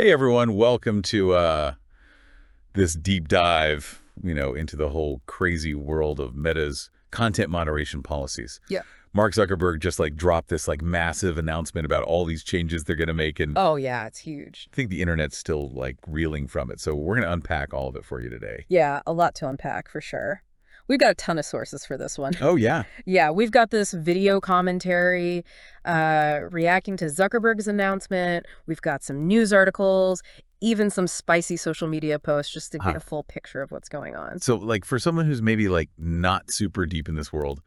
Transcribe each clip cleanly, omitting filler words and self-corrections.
Hey everyone, welcome to this deep dive, into the whole crazy world of Meta's content moderation policies. Yeah. Mark Zuckerberg just dropped this massive announcement about all these changes they're going to make, and Oh, yeah, it's huge. I think the internet's still reeling from it. So we're going to unpack all of it for you today. Yeah, a lot to unpack for sure. We've got a ton of sources for this one. Oh yeah. Yeah, we've got this video commentary reacting to Zuckerberg's announcement. We've got some news articles, even some spicy social media posts just to get a full picture of what's going on. So for someone who's maybe not super deep in this world,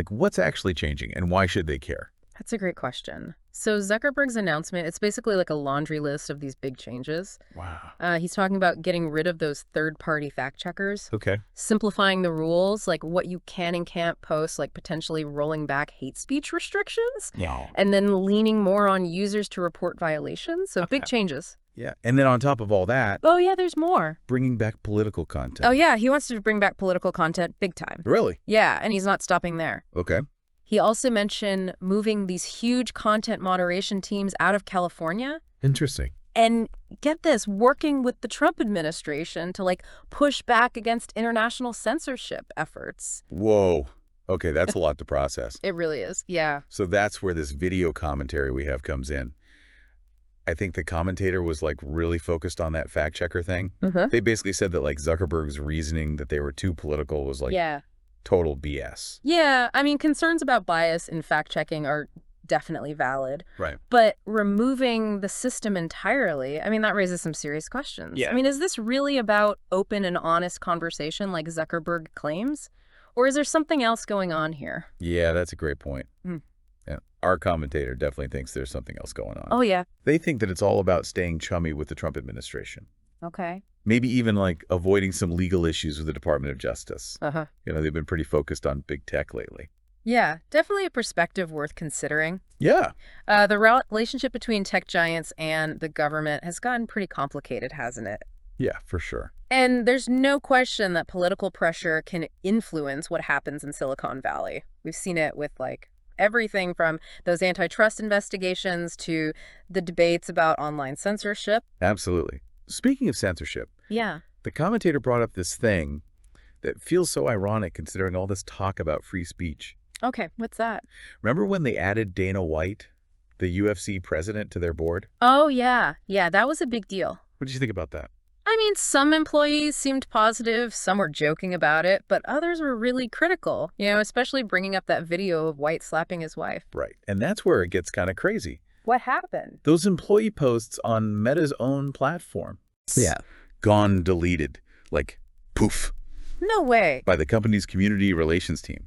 what's actually changing and why should they care? That's a great question. So Zuckerberg's announcement, it's basically like a laundry list of these big changes. Wow. He's talking about getting rid of those third-party fact checkers. Okay. Simplifying the rules, like what you can and can't post, like potentially rolling back hate speech restrictions. Yeah. And then leaning more on users to report violations. So big changes. Yeah. And then on top of all that, Oh, yeah, there's more. bringing back political content. Oh, yeah, he wants to bring back political content big time. Really? Yeah, and he's not stopping there. Okay. He also mentioned moving these huge content moderation teams out of California. Interesting. And get this, working with the Trump administration to push back against international censorship efforts. Whoa. Okay, that's a lot to process. It really is. Yeah. So that's where this video commentary we have comes in. I think the commentator was really focused on that fact checker thing. They basically said that Zuckerberg's reasoning that they were too political was Yeah. total BS. Yeah. I mean, concerns about bias in fact checking are definitely valid. Right. But removing the system entirely, I mean, that raises some serious questions. Yeah. I mean, is this really about open and honest conversation like Zuckerberg claims? Or is there something else going on here? Yeah, that's a great point. Mm. Yeah. Our commentator definitely thinks there's something else going on. Oh, yeah. They think that it's all about staying chummy with the Trump administration. Okay. Maybe even avoiding some legal issues with the Department of Justice. Uh-huh. They've been pretty focused on big tech lately. Yeah, definitely a perspective worth considering. Yeah. The relationship between tech giants and the government has gotten pretty complicated, hasn't it? Yeah, for sure. And there's no question that political pressure can influence what happens in Silicon Valley. We've seen it with everything from those antitrust investigations to the debates about online censorship. Absolutely. Speaking of censorship, Yeah. the commentator brought up this thing that feels so ironic considering all this talk about free speech. Okay, what's that? Remember when they added Dana White, the UFC president, to their board? Oh, yeah. Yeah, that was a big deal. What did you think about that? I mean, some employees seemed positive, some were joking about it, but others were really critical, especially bringing up that video of White slapping his wife. Right. And that's where it gets kind of crazy. What happened? Those employee posts on Meta's own platform. Yeah. Gone deleted. Poof. No way. By the company's community relations team.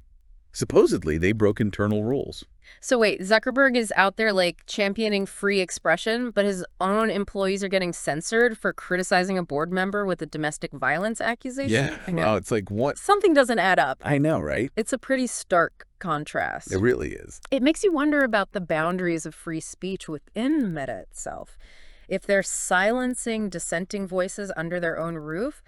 Supposedly, they broke internal rules. So wait, Zuckerberg is out there championing free expression, but his own employees are getting censored for criticizing a board member with a domestic violence accusation? Yeah. I know. Wow, it's what? Something doesn't add up. I know, right? It's a pretty stark contrast. It really is. It makes you wonder about the boundaries of free speech within Meta itself. If they're silencing dissenting voices under their own roof,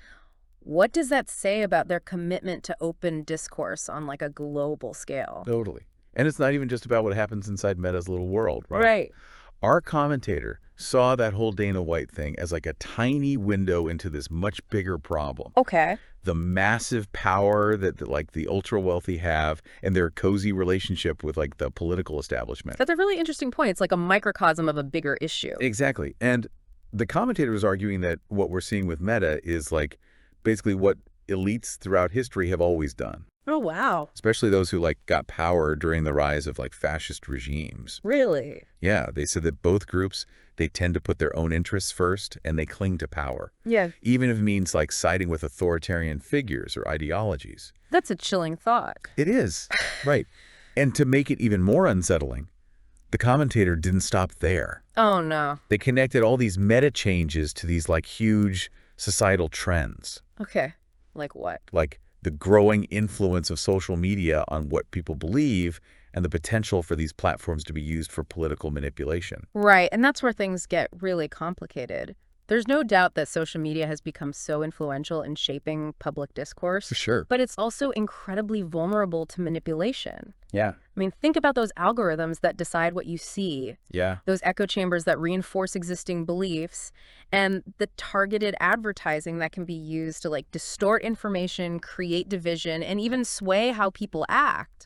what does that say about their commitment to open discourse on a global scale? Totally. And it's not even just about what happens inside Meta's little world, right? Right. Our commentator saw that whole Dana White thing as a tiny window into this much bigger problem. Okay. The massive power that the ultra-wealthy have and their cozy relationship with the political establishment. That's a really interesting point. It's like a microcosm of a bigger issue. Exactly. And the commentator was arguing that what we're seeing with Meta is basically what elites throughout history have always done. Oh, wow. Especially those who got power during the rise of fascist regimes. Really? Yeah, they said that both groups, they tend to put their own interests first and they cling to power. Yeah. Even if it means siding with authoritarian figures or ideologies. That's a chilling thought. It is. Right. And to make it even more unsettling, the commentator didn't stop there. Oh, no. They connected all these meta changes to these huge societal trends. Okay. Like what? The growing influence of social media on what people believe and the potential for these platforms to be used for political manipulation. Right. And that's where things get really complicated. There's no doubt that social media has become so influential in shaping public discourse, For sure. but it's also incredibly vulnerable to manipulation. Yeah. I mean, think about those algorithms that decide what you see, Yeah. those echo chambers that reinforce existing beliefs, and the targeted advertising that can be used to like distort information, create division, and even sway how people act.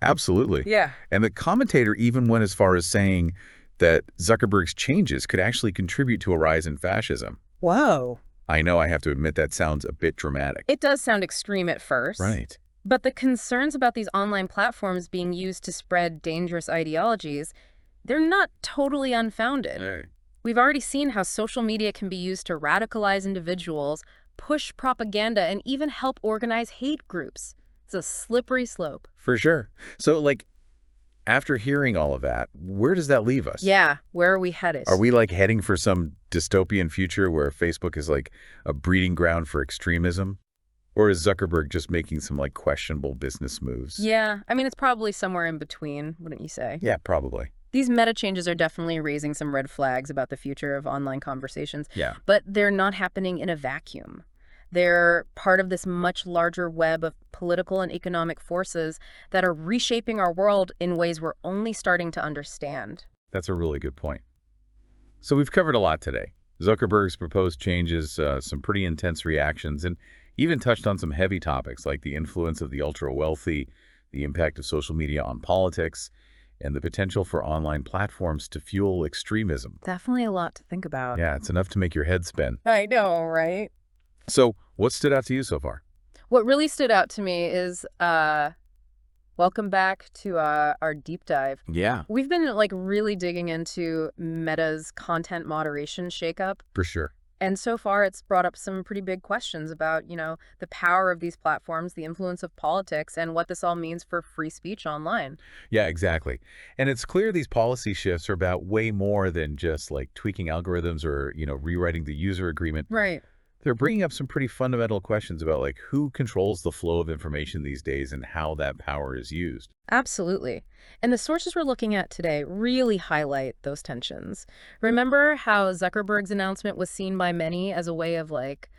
Absolutely. Yeah. And the commentator even went as far as saying that Zuckerberg's changes could actually contribute to a rise in fascism. Whoa. I know, I have to admit that sounds a bit dramatic. It does sound extreme at first. Right. But the concerns about these online platforms being used to spread dangerous ideologies, they're not totally unfounded. Hey. We've already seen how social media can be used to radicalize individuals, push propaganda, and even help organize hate groups. It's a slippery slope. For sure. So, like, after hearing all of that, where does that leave us? Yeah, where are we headed? Are we, like, heading for some dystopian future where Facebook is, like, a breeding ground for extremism? Or is Zuckerberg just making some, like, questionable business moves? Yeah, I mean, it's probably somewhere in between, wouldn't you say? Yeah, probably. These meta changes are definitely raising some red flags about the future of online conversations. Yeah. But they're not happening in a vacuum. They're part of this much larger web of political and economic forces that are reshaping our world in ways we're only starting to understand. That's a really good point. So we've covered a lot today. Zuckerberg's proposed changes, some pretty intense reactions, and even touched on some heavy topics like the influence of the ultra-wealthy, the impact of social media on politics, and the potential for online platforms to fuel extremism. Definitely a lot to think about. Yeah, it's enough to make your head spin. I know, right? So what stood out to you so far? What really stood out to me is welcome back to our deep dive. Yeah, We've been like really digging into Meta's content moderation shakeup. for sure. And so far, it's brought up some pretty big questions about, the power of these platforms, the influence of politics, and what this all means for free speech online. Yeah, exactly. And it's clear these policy shifts are about way more than just like tweaking algorithms or, rewriting the user agreement. Right. They're bringing up some pretty fundamental questions about like who controls the flow of information these days and how that power is used. Absolutely. And the sources we're looking at today really highlight those tensions. Remember how Zuckerberg's announcement was seen by many as a way of like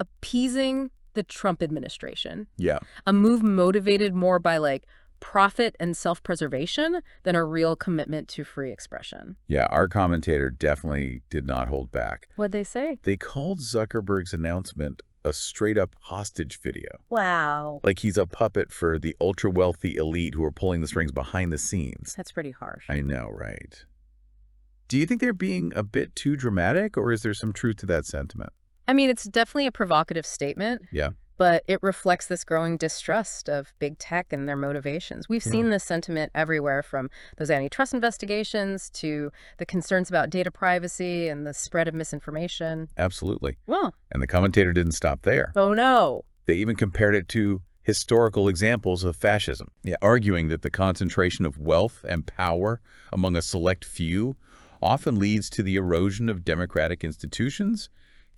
appeasing the Trump administration? Yeah. A move motivated more by like profit and self-preservation than a real commitment to free expression. Yeah, our commentator definitely did not hold back. What'd they say? They called Zuckerberg's announcement a straight-up hostage video. Wow. Like he's a puppet for the ultra-wealthy elite who are pulling the strings behind the scenes. That's pretty harsh. I know, right? Do you think they're being a bit too dramatic, or is there some truth to that sentiment? I mean, it's definitely a provocative statement. Yeah. But it reflects this growing distrust of big tech and their motivations. We've seen this sentiment everywhere, from those antitrust investigations to the concerns about data privacy and the spread of misinformation. Absolutely. Well, And the commentator didn't stop there. oh no. They even compared it to historical examples of fascism, arguing that the concentration of wealth and power among a select few often leads to the erosion of democratic institutions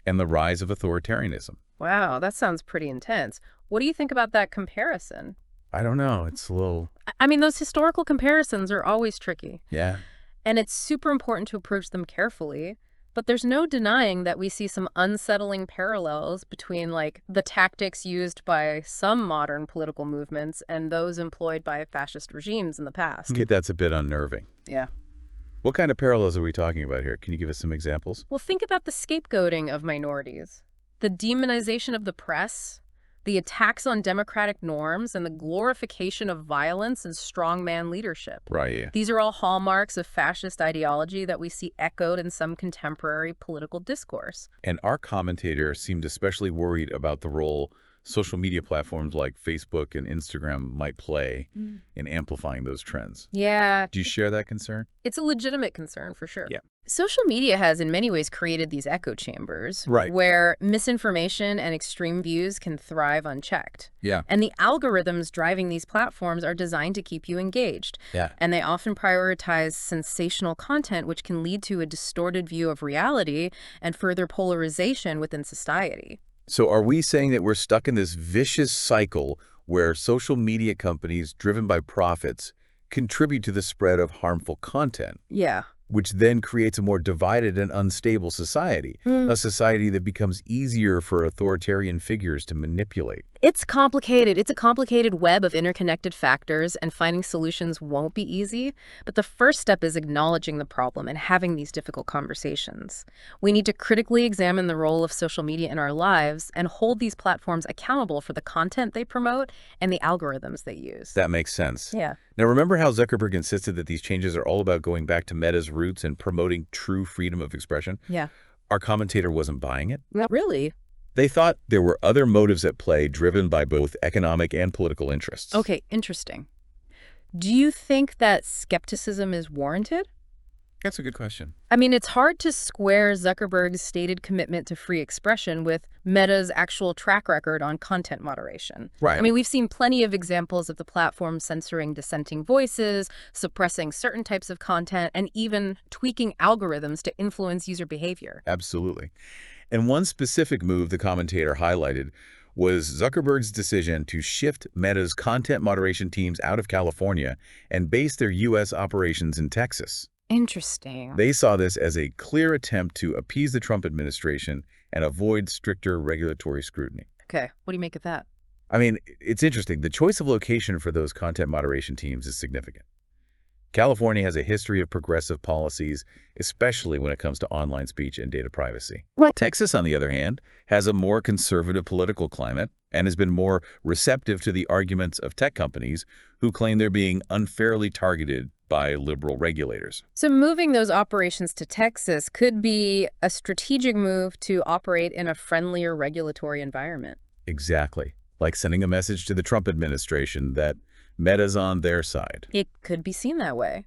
and the rise of authoritarianism. Wow, that sounds pretty intense. What do you think about that comparison? I don't know. It's a little... I mean, those historical comparisons are always tricky. Yeah. And it's super important to approach them carefully. But there's no denying that we see some unsettling parallels between, like, the tactics used by some modern political movements and those employed by fascist regimes in the past. That's a bit unnerving. Yeah. What kind of parallels are we talking about here? Can you give us some examples? Well, think about the scapegoating of minorities, the demonization of the press, the attacks on democratic norms, and the glorification of violence and strongman leadership. Right, yeah. These are all hallmarks of fascist ideology that we see echoed in some contemporary political discourse. And our commentator seemed especially worried about the role social media platforms like Facebook and Instagram might play in amplifying those trends. Yeah. Do you share that concern? It's a legitimate concern for sure. Yeah. Social media has in many ways created these echo chambers Right. where misinformation and extreme views can thrive unchecked. Yeah. And the algorithms driving these platforms are designed to keep you engaged. Yeah. And they often prioritize sensational content, which can lead to a distorted view of reality and further polarization within society. So are we saying that we're stuck in this vicious cycle where social media companies driven by profits contribute to the spread of harmful content? Yeah. which then creates a more divided and unstable society, a society that becomes easier for authoritarian figures to manipulate. It's complicated. It's a complicated web of interconnected factors, and finding solutions won't be easy. But the first step is acknowledging the problem and having these difficult conversations. We need to critically examine the role of social media in our lives and hold these platforms accountable for the content they promote and the algorithms they use. That makes sense. Yeah. Now, remember how Zuckerberg insisted that these changes are all about going back to Meta's roots and promoting true freedom of expression? Yeah. Our commentator wasn't buying it. Not really. They thought there were other motives at play driven by both economic and political interests. Okay, interesting. Do you think that skepticism is warranted? That's a good question. I mean, it's hard to square Zuckerberg's stated commitment to free expression with Meta's actual track record on content moderation. Right. I mean, we've seen plenty of examples of the platform censoring dissenting voices, suppressing certain types of content, and even tweaking algorithms to influence user behavior. Absolutely. And one specific move the commentator highlighted was Zuckerberg's decision to shift Meta's content moderation teams out of California and base their U.S. operations in Texas. Interesting. They saw this as a clear attempt to appease the Trump administration and avoid stricter regulatory scrutiny. Okay, what do you make of that? I mean, it's interesting. The choice of location for those content moderation teams is significant. California has a history of progressive policies, especially when it comes to online speech and data privacy. Texas, on the other hand, has a more conservative political climate and has been more receptive to the arguments of tech companies who claim they're being unfairly targeted by liberal regulators. So moving those operations to Texas could be a strategic move to operate in a friendlier regulatory environment. Exactly. Like sending a message to the Trump administration that Meta's on their side. It could be seen that way.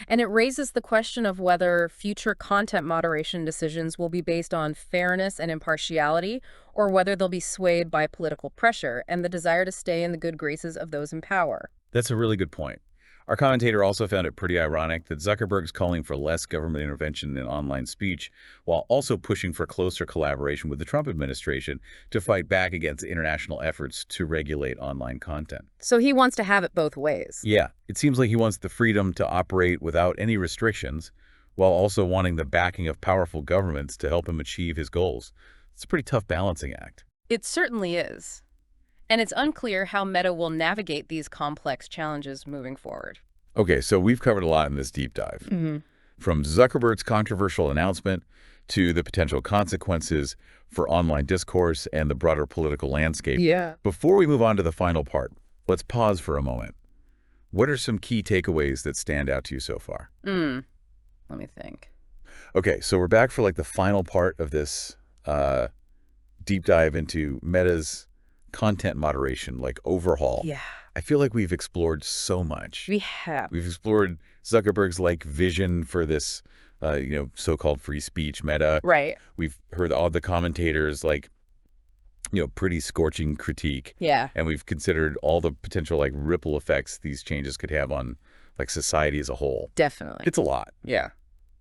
And it raises the question of whether future content moderation decisions will be based on fairness and impartiality, or whether they'll be swayed by political pressure and the desire to stay in the good graces of those in power. That's a really good point. Our commentator also found it pretty ironic that Zuckerberg's calling for less government intervention in online speech while also pushing for closer collaboration with the Trump administration to fight back against international efforts to regulate online content. So he wants to have it both ways. Yeah, it seems like he wants the freedom to operate without any restrictions while also wanting the backing of powerful governments to help him achieve his goals. It's a pretty tough balancing act. It certainly is. And it's unclear how Meta will navigate these complex challenges moving forward. Okay, so we've covered a lot in this deep dive. From Zuckerberg's controversial announcement to the potential consequences for online discourse and the broader political landscape. Yeah. Before we move on to the final part, let's pause for a moment. What are some key takeaways that stand out to you so far? Let me think. Okay, so we're back for like the final part of this deep dive into Meta's content moderation, like overhaul. Yeah. I feel like we've explored so much. We have. We've explored Zuckerberg's like vision for this, so-called free speech Meta. Right. We've heard all the commentators like, pretty scorching critique. Yeah. And we've considered all the potential like ripple effects these changes could have on like society as a whole. Definitely. It's a lot. Yeah.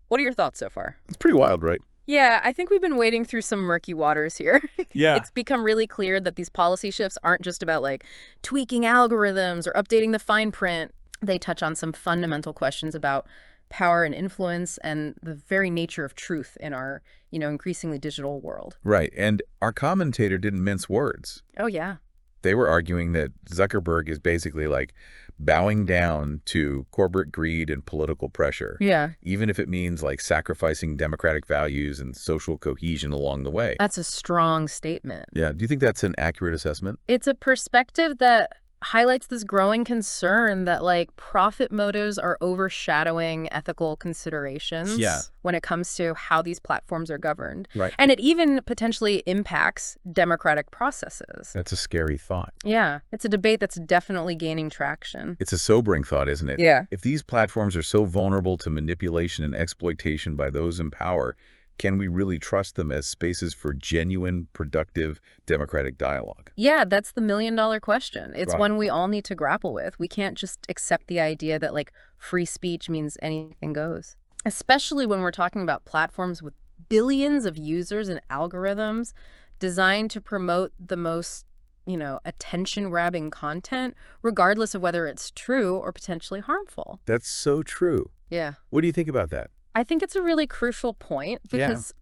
What are your thoughts so far? It's pretty wild, right? Yeah, I think we've been wading through some murky waters here. Yeah. It's become really clear that these policy shifts aren't just about like tweaking algorithms or updating the fine print. They touch on some fundamental questions about power and influence and the very nature of truth in our, increasingly digital world. Right. And our commentator didn't mince words. Oh, yeah. They were arguing that Zuckerberg is basically like bowing down to corporate greed and political pressure. Yeah. Even if it means like sacrificing democratic values and social cohesion along the way. That's a strong statement. Yeah. Do you think that's an accurate assessment? It's a perspective that highlights this growing concern that like profit motives are overshadowing ethical considerations when it comes to how these platforms are governed. Right. And it even potentially impacts democratic processes. That's a scary thought. Yeah, it's a debate that's definitely gaining traction. It's a sobering thought, isn't it? Yeah. If these platforms are so vulnerable to manipulation and exploitation by those in power, can we really trust them as spaces for genuine, productive, democratic dialogue? Yeah, that's the million-dollar question. It's Right. one we all need to grapple with. We can't just accept the idea that like free speech means anything goes, especially when we're talking about platforms with billions of users and algorithms designed to promote the most, attention-grabbing content, regardless of whether it's true or potentially harmful. That's so true. Yeah. What do you think about that? I think it's a really crucial point Yeah. because,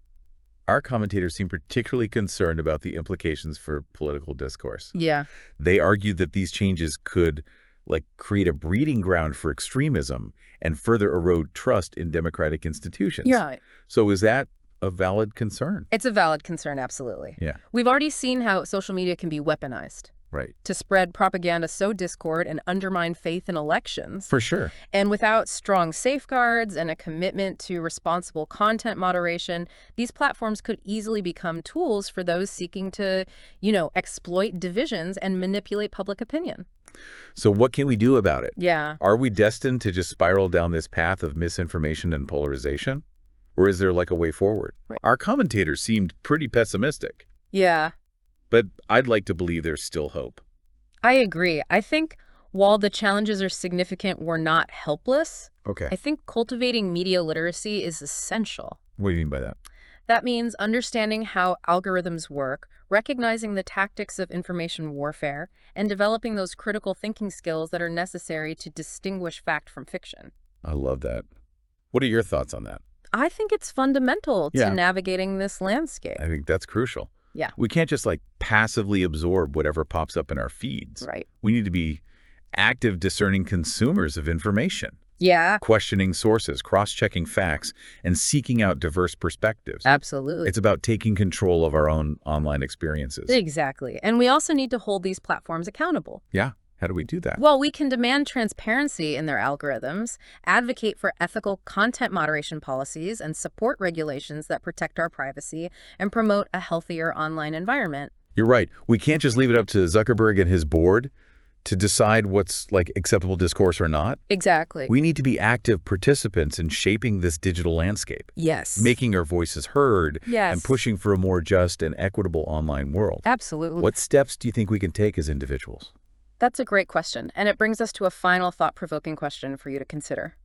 Our commentators seem particularly concerned about the implications for political discourse. yeah, They argue that these changes could, create a breeding ground for extremism and further erode trust in democratic institutions. you're right. So is that a valid concern? It's a valid concern, absolutely. Yeah, We've already seen how social media can be weaponized right. to spread propaganda, sow discord, and undermine faith in elections. For sure. And without strong safeguards and a commitment to responsible content moderation, these platforms could easily become tools for those seeking to, exploit divisions and manipulate public opinion. So what can we do about it? Yeah. Are we destined to just spiral down this path of misinformation and polarization? Or is there a way forward? Right. Our commentators seemed pretty pessimistic, Yeah, but I'd like to believe there's still hope. I agree. I think while the challenges are significant, we're not helpless. Okay. I think cultivating media literacy is essential. What do you mean by that? That means understanding how algorithms work, recognizing the tactics of information warfare, and developing those critical thinking skills that are necessary to distinguish fact from fiction. I love that. What are your thoughts on that? I think it's fundamental Yeah. to navigating this landscape. I think that's crucial. Yeah. We can't just passively absorb whatever pops up in our feeds. Right. We need to be active, discerning consumers of information, Yeah, questioning sources, cross-checking facts, and seeking out diverse perspectives. absolutely. It's about taking control of our own online experiences. Exactly. And we also need to hold these platforms accountable. Yeah. How do we do that? Well, we can demand transparency in their algorithms, advocate for ethical content moderation policies, and support regulations that protect our privacy and promote a healthier online environment. You're right. We can't just leave it up to Zuckerberg and his board to decide what's acceptable discourse or not. Exactly. We need to be active participants in shaping this digital landscape, Yes. making our voices heard, Yes. and pushing for a more just and equitable online world. Absolutely. What steps do you think we can take as individuals? That's a great question, and it brings us to a final thought-provoking question for you to consider.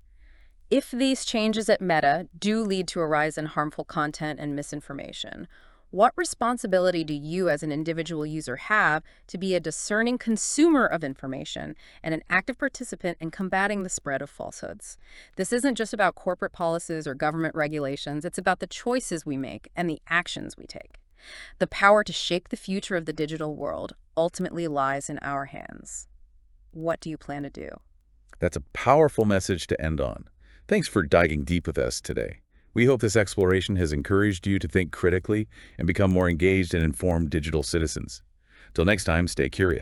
If these changes at Meta do lead to a rise in harmful content and misinformation, what responsibility do you as an individual user have to be a discerning consumer of information and an active participant in combating the spread of falsehoods? This isn't just about corporate policies or government regulations, it's about the choices we make and the actions we take. The power to shape the future of the digital world ultimately lies in our hands. What do you plan to do? That's a powerful message to end on. Thanks for diving deep with us today. We hope this exploration has encouraged you to think critically and become more engaged and informed digital citizens. Till next time, stay curious.